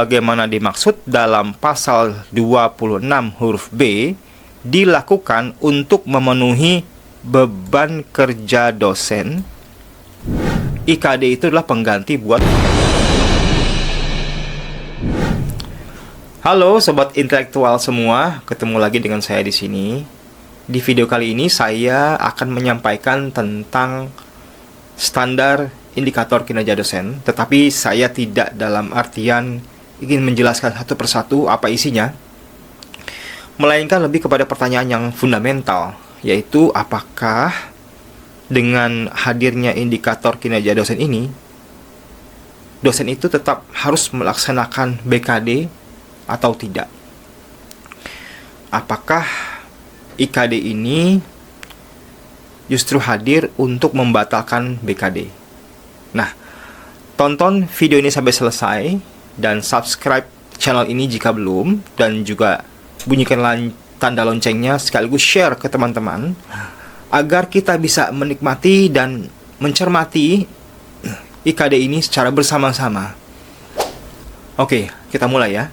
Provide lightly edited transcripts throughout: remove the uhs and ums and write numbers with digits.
bagaimana dimaksud dalam pasal 26 huruf B dilakukan untuk memenuhi beban kerja dosen. IKD itu adalah pengganti buat. Halo sobat intelektual semua, ketemu lagi dengan saya di sini. Di video kali ini saya akan menyampaikan tentang standar indikator kinerja dosen, tetapi saya tidak dalam artian ingin menjelaskan satu persatu apa isinya, melainkan lebih kepada pertanyaan yang fundamental, yaitu apakah dengan hadirnya indikator kinerja dosen ini, dosen itu tetap harus melaksanakan BKD atau tidak? Apakah IKD ini justru hadir untuk membatalkan BKD? Nah, tonton video ini sampai selesai dan subscribe channel ini jika belum, dan juga bunyikan tanda loncengnya sekaligus share ke teman-teman agar kita bisa menikmati dan mencermati IKD ini secara bersama-sama. Oke, kita mulai ya.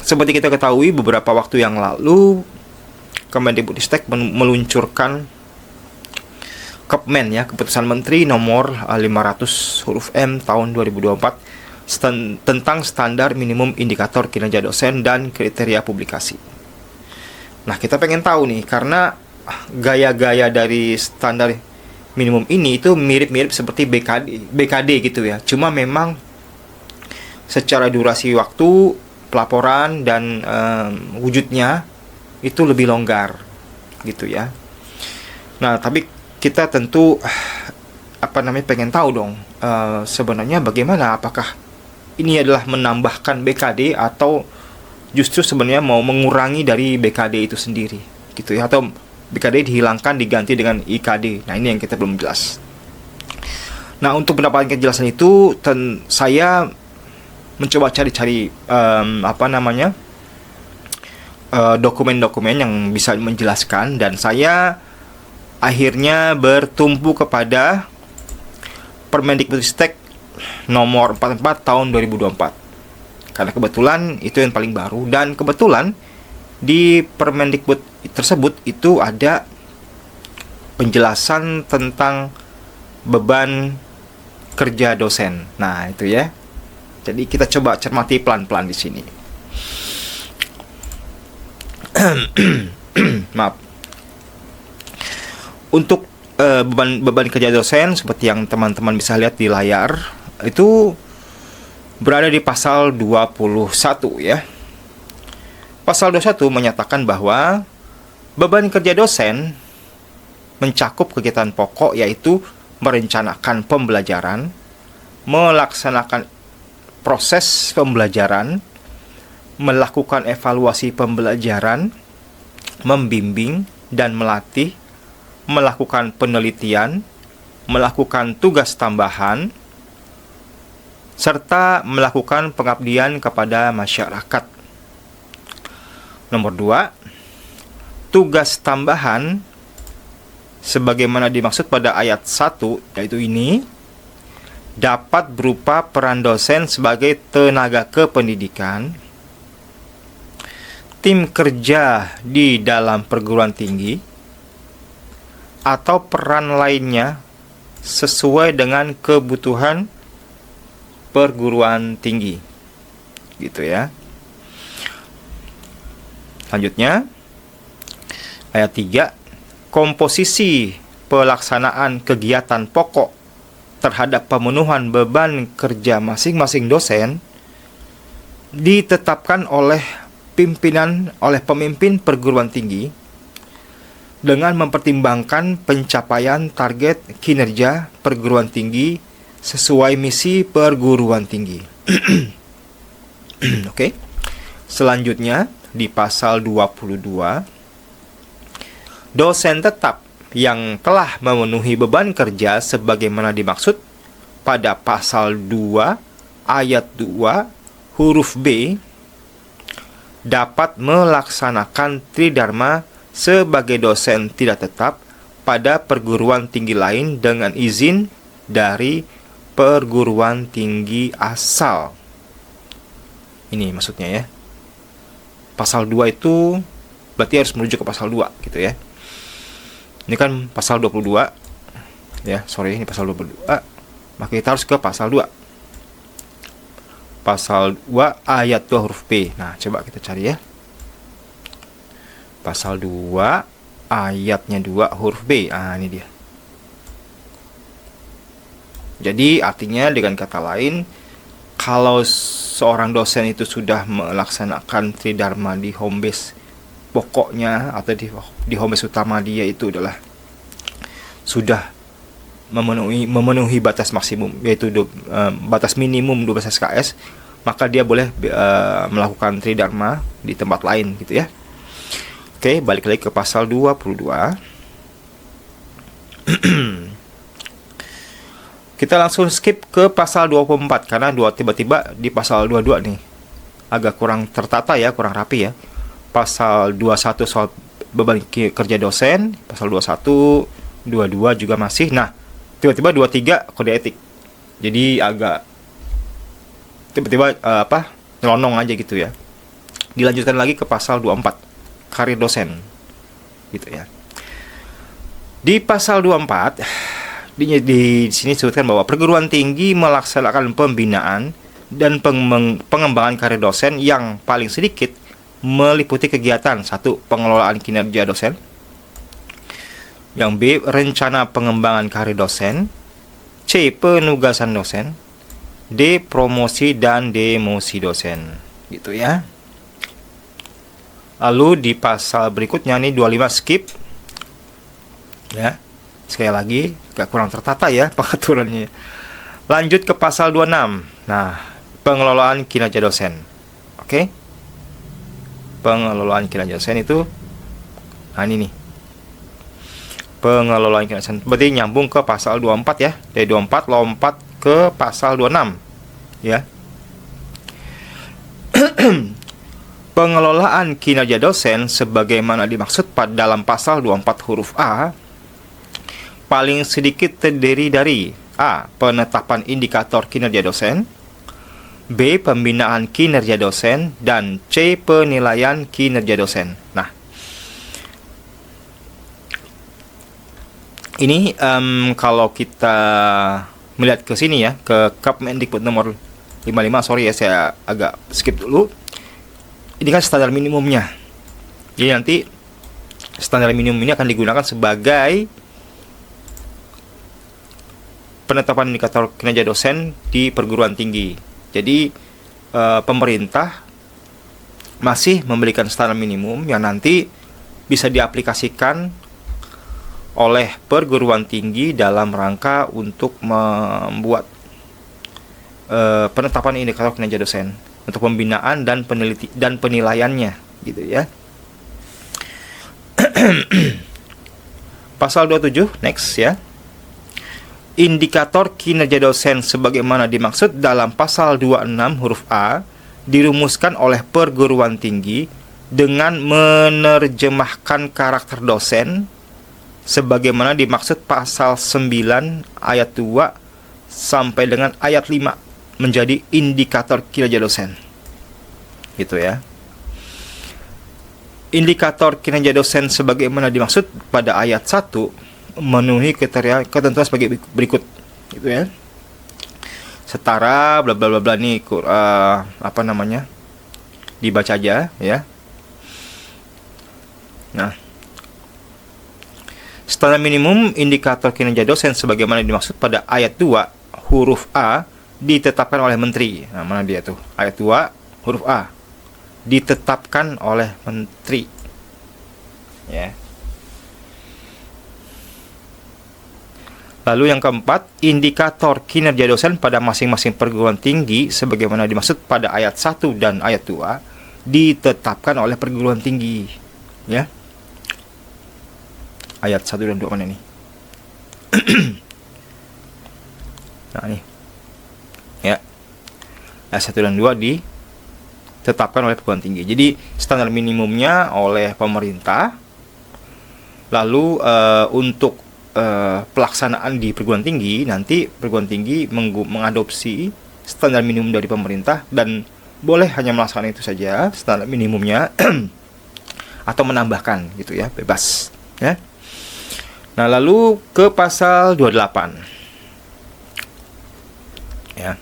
Seperti kita ketahui, beberapa waktu yang lalu Kemendikbudristek meluncurkan Kepmen ya, Keputusan Menteri nomor 500 huruf M tahun 2024 tentang standar minimum indikator kinerja dosen dan kriteria publikasi. Nah, kita pengen tahu nih, karena gaya-gaya dari standar minimum ini itu mirip-mirip seperti BKD gitu ya. Cuma memang secara durasi waktu, pelaporan, dan wujudnya itu lebih longgar gitu ya. Nah, tapi kita tentu pengen tahu dong, sebenarnya bagaimana, apakah ini adalah menambahkan BKD atau justru sebenarnya mau mengurangi dari BKD itu sendiri gitu ya, atau BKD dihilangkan diganti dengan IKD. Nah, ini yang kita belum jelas. Nah, untuk mendapatkan kejelasan itu saya mencoba cari-cari dokumen-dokumen yang bisa menjelaskan, dan saya akhirnya bertumpu kepada Permendikbudristek nomor 44 tahun 2024. Karena kebetulan itu yang paling baru, dan kebetulan di Permendikbud tersebut itu ada penjelasan tentang beban kerja dosen. Nah, itu ya. Jadi kita coba cermati pelan-pelan di sini. Maaf. Untuk beban kerja dosen, seperti yang teman-teman bisa lihat di layar, itu berada di pasal 21 ya. Pasal 21 menyatakan bahwa beban kerja dosen mencakup kegiatan pokok, yaitu merencanakan pembelajaran, melaksanakan proses pembelajaran, melakukan evaluasi pembelajaran, membimbing dan melatih, melakukan penelitian, melakukan tugas tambahan, serta melakukan pengabdian kepada masyarakat. Nomor 2, tugas tambahan sebagaimana dimaksud pada ayat 1, yaitu ini, dapat berupa peran dosen sebagai tenaga kependidikan, tim kerja di dalam perguruan tinggi, atau peran lainnya sesuai dengan kebutuhan perguruan tinggi. Gitu ya. Selanjutnya, ayat 3, komposisi pelaksanaan kegiatan pokok terhadap pemenuhan beban kerja masing-masing dosen ditetapkan oleh pemimpin perguruan tinggi dengan mempertimbangkan pencapaian target kinerja perguruan tinggi sesuai misi perguruan tinggi. Oke. Selanjutnya di pasal 22, dosen tetap yang telah memenuhi beban kerja sebagaimana dimaksud pada pasal 2 ayat 2 huruf B dapat melaksanakan tridharma sebagai dosen tidak tetap pada perguruan tinggi lain dengan izin dari perguruan tinggi asal. Ini maksudnya ya. Pasal 2 itu berarti harus merujuk ke pasal 2 gitu ya. Ini kan pasal 22. Ya, sorry, ini pasal 22. Maka kita harus ke pasal 2. Pasal 2 ayat 2 huruf B. Nah, coba kita cari ya. Pasal 2 ayatnya 2 huruf B. Ini dia. Jadi artinya dengan kata lain, kalau seorang dosen itu sudah melaksanakan tridharma di home base pokoknya atau di home base utama dia itu adalah sudah memenuhi batas maksimum, yaitu batas minimum 12 SKS, maka dia boleh melakukan tridharma di tempat lain gitu ya. Oke, balik lagi ke pasal 22. Kita langsung skip ke pasal 24 karena tiba-tiba di pasal 22 nih agak kurang tertata ya, kurang rapi ya. Pasal 21 soal beban kerja dosen, pasal 21, 22 juga masih. Nah, tiba-tiba 23 kode etik. Jadi agak tiba-tiba nyelonong aja gitu ya. Dilanjutkan lagi ke pasal 24, karir dosen. Gitu ya. Di pasal 24 di sini disebutkan bahwa perguruan tinggi melaksanakan pembinaan dan pengembangan karir dosen yang paling sedikit meliputi kegiatan 1. Pengelolaan kinerja dosen, yang B. Rencana pengembangan karir dosen, C. Penugasan dosen, D. Promosi dan demosi dosen. Gitu ya. Lalu di pasal berikutnya nih 25 skip ya. Sekali lagi, agak kurang tertata ya pengaturannya. Lanjut ke pasal 26. Nah, pengelolaan kinerja dosen. Oke. Pengelolaan kinerja dosen itu, nah ini nih. Pengelolaan kinerja dosen. Berarti nyambung ke pasal 24 ya. Dari 24 lompat ke pasal 26. Ya. Pengelolaan kinerja dosen sebagaimana dimaksud dalam pasal 24 huruf A paling sedikit terdiri dari A. Penetapan indikator kinerja dosen, B. Pembinaan kinerja dosen, dan C. Penilaian kinerja dosen. Nah, ini kalau kita melihat ke sini ya, ke Kepmendikbud nomor 55, sorry ya saya agak skip dulu. Ini kan standar minimumnya. Jadi nanti standar minimum ini akan digunakan sebagai penetapan indikator kinerja dosen di perguruan tinggi. Jadi pemerintah masih memberikan standar minimum yang nanti bisa diaplikasikan oleh perguruan tinggi dalam rangka untuk membuat penetapan indikator kinerja dosen untuk pembinaan dan penilaiannya, gitu ya. Pasal 27 next ya. Indikator kinerja dosen sebagaimana dimaksud dalam pasal 26 huruf A dirumuskan oleh perguruan tinggi dengan menerjemahkan karakter dosen sebagaimana dimaksud pasal 9 ayat 2 sampai dengan ayat 5 menjadi indikator kinerja dosen. Gitu ya. Indikator kinerja dosen sebagaimana dimaksud pada ayat 1 memenuhi kriteria ketentuan sebagai berikut, gitu ya. Setara bla bla bla bla nih dibaca aja ya. Nah, standar minimum indikator kinerja dosen sebagaimana dimaksud pada ayat 2 huruf A ditetapkan oleh menteri. Nah, mana dia tuh? Ayat 2 huruf A ditetapkan oleh menteri. Ya. Lalu yang keempat, indikator kinerja dosen pada masing-masing perguruan tinggi sebagaimana dimaksud pada ayat 1 dan ayat 2 ditetapkan oleh perguruan tinggi. Ya. Ayat 1 dan 2 mana nih? Nah, ini. Ya. Ayat 1 dan 2 ditetapkan oleh perguruan tinggi. Jadi standar minimumnya oleh pemerintah. Lalu untuk pelaksanaan di perguruan tinggi, nanti perguruan tinggi mengadopsi standar minimum dari pemerintah dan boleh hanya melaksanakan itu saja standar minimumnya atau menambahkan gitu ya, bebas ya. Nah, lalu ke pasal 28 ya.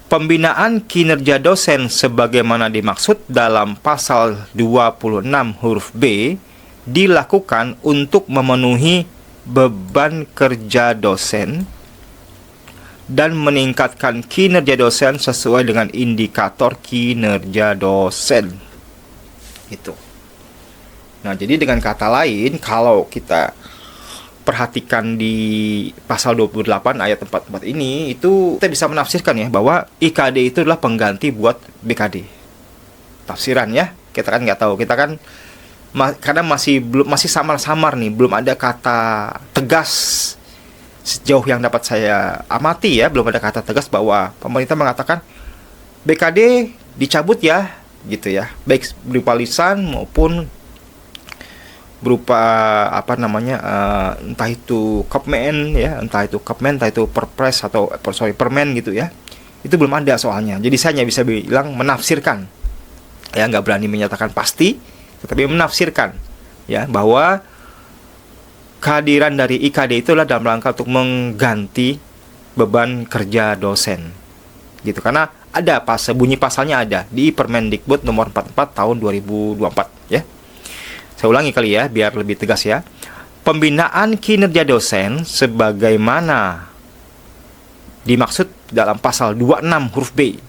Pembinaan kinerja dosen sebagaimana dimaksud dalam pasal 26 huruf B dilakukan untuk memenuhi beban kerja dosen dan meningkatkan kinerja dosen sesuai dengan indikator kinerja dosen. Gitu. Nah, jadi dengan kata lain, kalau kita perhatikan di pasal 28 ayat 44 ini, itu kita bisa menafsirkan ya bahwa IKD itu adalah pengganti buat BKD. Tafsiran ya, kita kan nggak tahu, kita kan karena masih samar-samar nih, belum ada kata tegas sejauh yang dapat saya amati ya, belum ada kata tegas bahwa pemerintah mengatakan BKD dicabut ya, gitu ya, baik berupa lisan maupun berupa entah itu Kepmen ya, entah itu Perpres atau Permen gitu ya. Itu belum ada soalnya. Jadi saya hanya bisa bilang menafsirkan. Ya, nggak berani menyatakan pasti, tetapi menafsirkan ya bahwa kehadiran dari IKD itulah dalam rangka untuk mengganti beban kerja dosen. Gitu, karena ada bunyi pasalnya ada di Permendikbud nomor 44 tahun 2024 ya. Saya ulangi kali ya, biar lebih tegas ya. Pembinaan kinerja dosen sebagaimana dimaksud dalam pasal 26 huruf B.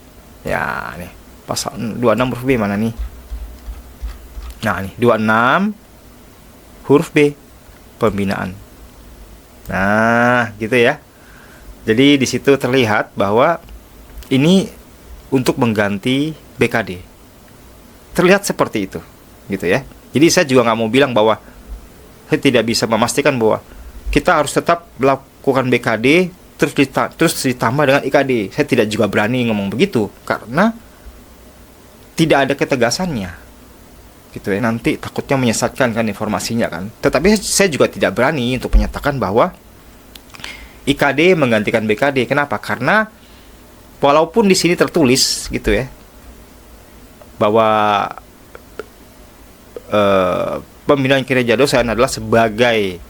Ya, nih. Pasal 26 huruf B mana nih? Nah, nih, 26 huruf B. Pembinaan. Nah, gitu ya. Jadi di situ terlihat bahwa ini untuk mengganti BKD. Terlihat seperti itu, gitu ya. Jadi saya juga nggak mau bilang bahwa saya tidak bisa memastikan bahwa kita harus tetap melakukan BKD terus ditambah dengan IKD. Saya tidak juga berani ngomong begitu karena tidak ada ketegasannya, gitu ya. Nanti takutnya menyesatkan kan informasinya kan. Tetapi saya juga tidak berani untuk menyatakan bahwa IKD menggantikan BKD. Kenapa? Karena walaupun di sini tertulis gitu ya bahwa pembinaan kinerja dosen adalah sebagai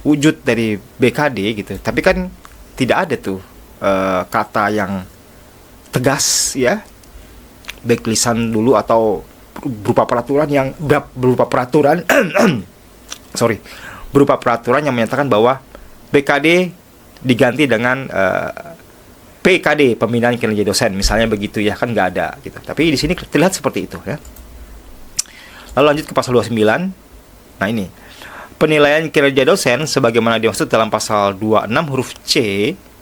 wujud dari BKD gitu, tapi kan tidak ada tuh kata yang tegas ya, baik lisan dulu atau berupa peraturan berupa peraturan yang menyatakan bahwa BKD diganti dengan PKD, pembinaan kinerja dosen, misalnya begitu ya, kan nggak ada gitu. Tapi di sini terlihat seperti itu ya. Lalu lanjut ke pasal 29. Nah, ini penilaian kinerja dosen sebagaimana dimaksud dalam pasal 26 huruf C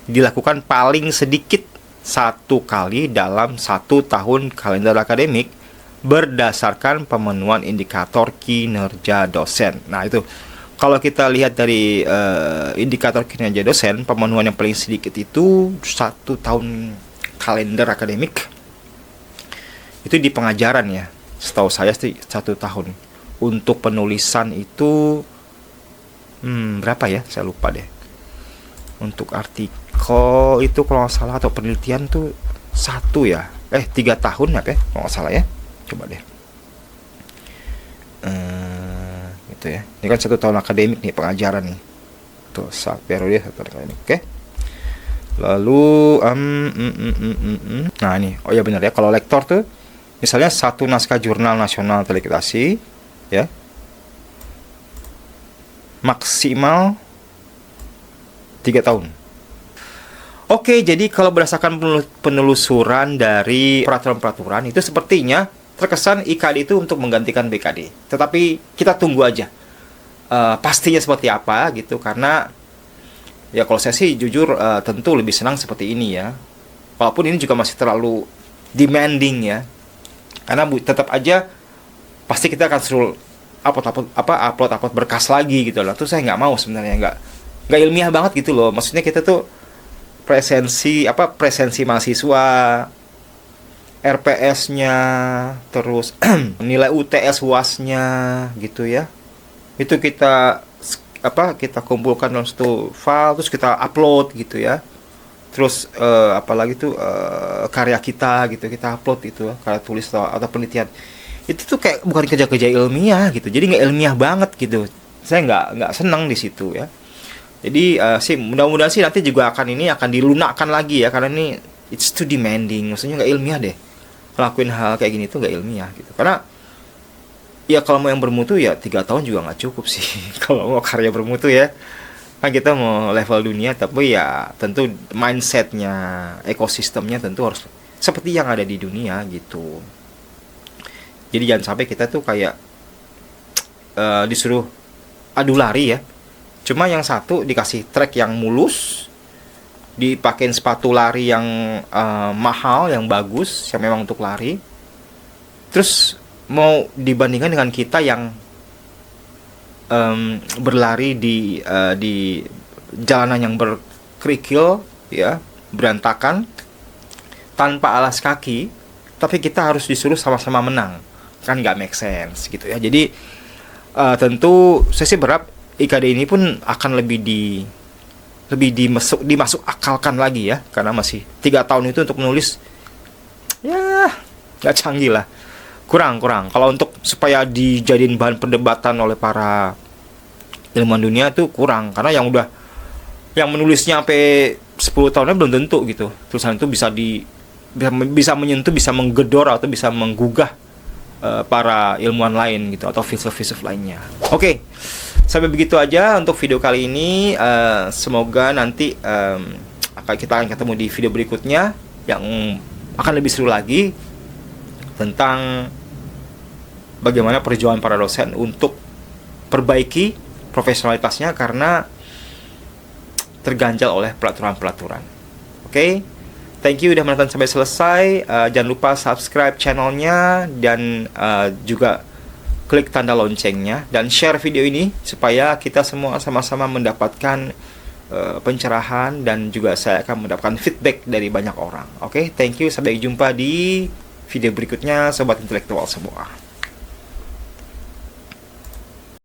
dilakukan paling sedikit 1 kali dalam 1 tahun kalender akademik berdasarkan pemenuhan indikator kinerja dosen. Nah, itu kalau kita lihat dari indikator kinerja dosen, pemenuhan yang paling sedikit itu 1 tahun kalender akademik itu di pengajaran ya. Setahu saya sih 1 tahun. Untuk penulisan itu berapa ya? Saya lupa deh. Untuk artikel itu kalau nggak salah atau penelitian tuh 1 ya. 3 tahun apa ya? Kalau nggak salah ya. Coba deh. Gitu ya. Ini kan 1 tahun akademik nih, pengajaran nih. Tuh, periode 1 tahun akademik. Oke. Lalu nah ini, oh ya benar ya, kalau lektor tuh misalnya 1 naskah jurnal nasional televisi ya, maksimal 3 tahun. Oke, jadi kalau berdasarkan penelusuran dari peraturan-peraturan itu sepertinya terkesan IKD itu untuk menggantikan BKD. Tetapi kita tunggu aja pastinya seperti apa gitu, karena ya kalau saya sih jujur tentu lebih senang seperti ini ya. Walaupun ini juga masih terlalu demanding ya. Karena tetap aja pasti kita akan suruh upload berkas lagi gitu loh. Terus saya nggak mau sebenarnya, nggak ilmiah banget gitu loh. Maksudnya kita tuh presensi mahasiswa, RPS-nya, terus nilai UTS UAS-nya gitu ya. Itu kita kumpulkan dalam satu file terus kita upload gitu ya. terus apalagi tuh karya kita gitu, kita upload itu karya tulis atau penelitian itu tuh kayak bukan kerja-kerja ilmiah gitu, jadi nggak ilmiah banget gitu. Saya nggak senang di situ ya. Jadi sih mudah-mudahan sih nanti juga akan dilunakkan lagi ya, karena ini it's too demanding, maksudnya nggak ilmiah deh ngelakuin hal kayak gini tuh, nggak ilmiah gitu. Karena ya kalau mau yang bermutu ya 3 tahun juga nggak cukup sih kalau mau karya bermutu ya. Kan kita mau level dunia, tapi ya tentu mindsetnya, ekosistemnya tentu harus seperti yang ada di dunia gitu. Jadi jangan sampai kita tuh kayak disuruh adu lari ya. Cuma yang satu dikasih track yang mulus, dipakein sepatu lari yang mahal, yang bagus, yang memang untuk lari. Terus mau dibandingkan dengan kita yang berlari di jalanan yang berkerikil ya, berantakan, tanpa alas kaki, tapi kita harus disuruh sama-sama menang, kan nggak make sense gitu ya. Jadi tentu saya sih berharap IKD ini pun akan lebih dimasuk akalkan lagi ya, karena masih 3 tahun itu untuk menulis ya nggak canggih lah, kurang. Kalau untuk supaya dijadiin bahan perdebatan oleh para ilmuwan dunia itu kurang, karena yang menulisnya sampai 10 tahunnya belum tentu gitu tulisan itu bisa menyentuh, bisa menggedor atau bisa menggugah para ilmuwan lain gitu, atau filsuf lainnya. Oke, sampai begitu aja untuk video kali ini. Semoga nanti kita akan ketemu di video berikutnya yang akan lebih seru lagi tentang bagaimana perjuangan para dosen untuk perbaiki profesionalitasnya karena terganjal oleh peraturan-peraturan. Oke, thank you udah menonton sampai selesai. Jangan lupa subscribe channelnya dan juga klik tanda loncengnya dan share video ini supaya kita semua sama-sama mendapatkan pencerahan, dan juga saya akan mendapatkan feedback dari banyak orang. Oke, thank you, sampai jumpa di video berikutnya sobat intelektual semua.